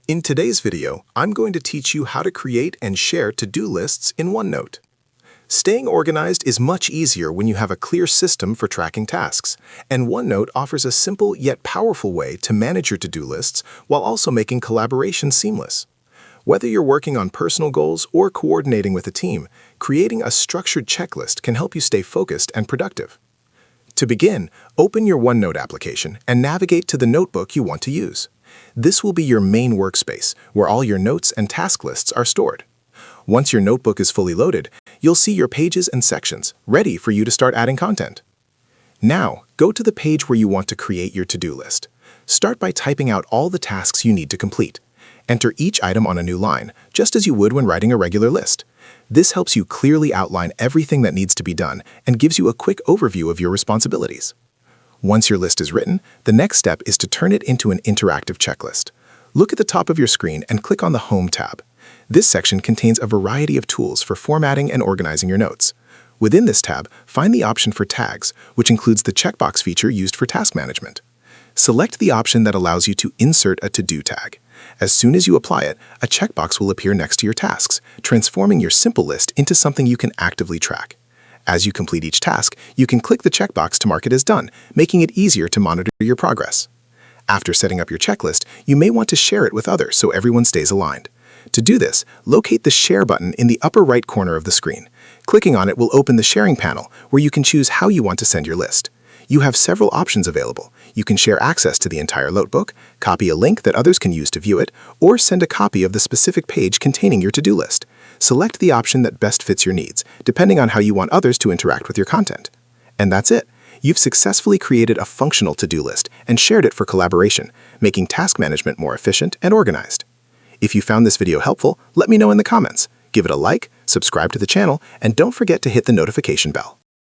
In today's video, I'm going to teach you how to create and share to-do lists in OneNote. Staying organized is much easier when you have a clear system for tracking tasks, and OneNote offers a simple yet powerful way to manage your to-do lists while also making collaboration seamless. Whether you're working on personal goals or coordinating with a team, creating a structured checklist can help you stay focused and productive. To begin, open your OneNote application and navigate to the notebook you want to use. This will be your main workspace, where all your notes and task lists are stored. Once your notebook is fully loaded, you'll see your pages and sections, ready for you to start adding content. Now, go to the page where you want to create your to-do list. Start by typing out all the tasks you need to complete. Enter each item on a new line, just as you would when writing a regular list. This helps you clearly outline everything that needs to be done and gives you a quick overview of your responsibilities. Once your list is written, the next step is to turn it into an interactive checklist. Look at the top of your screen and click on the Home tab. This section contains a variety of tools for formatting and organizing your notes. Within this tab, find the option for tags, which includes the checkbox feature used for task management. Select the option that allows you to insert a to-do tag. As soon as you apply it, a checkbox will appear next to your tasks, transforming your simple list into something you can actively track. As you complete each task, you can click the checkbox to mark it as done, making it easier to monitor your progress. After setting up your checklist, you may want to share it with others so everyone stays aligned. To do this, locate the Share button in the upper right corner of the screen. Clicking on it will open the sharing panel, where you can choose how you want to send your list. You have several options available. You can share access to the entire notebook, copy a link that others can use to view it, or send a copy of the specific page containing your to-do list. Select the option that best fits your needs, depending on how you want others to interact with your content. And that's it. You've successfully created a functional to-do list and shared it for collaboration, making task management more efficient and organized. If you found this video helpful, let me know in the comments. Give it a like, subscribe to the channel, and don't forget to hit the notification bell.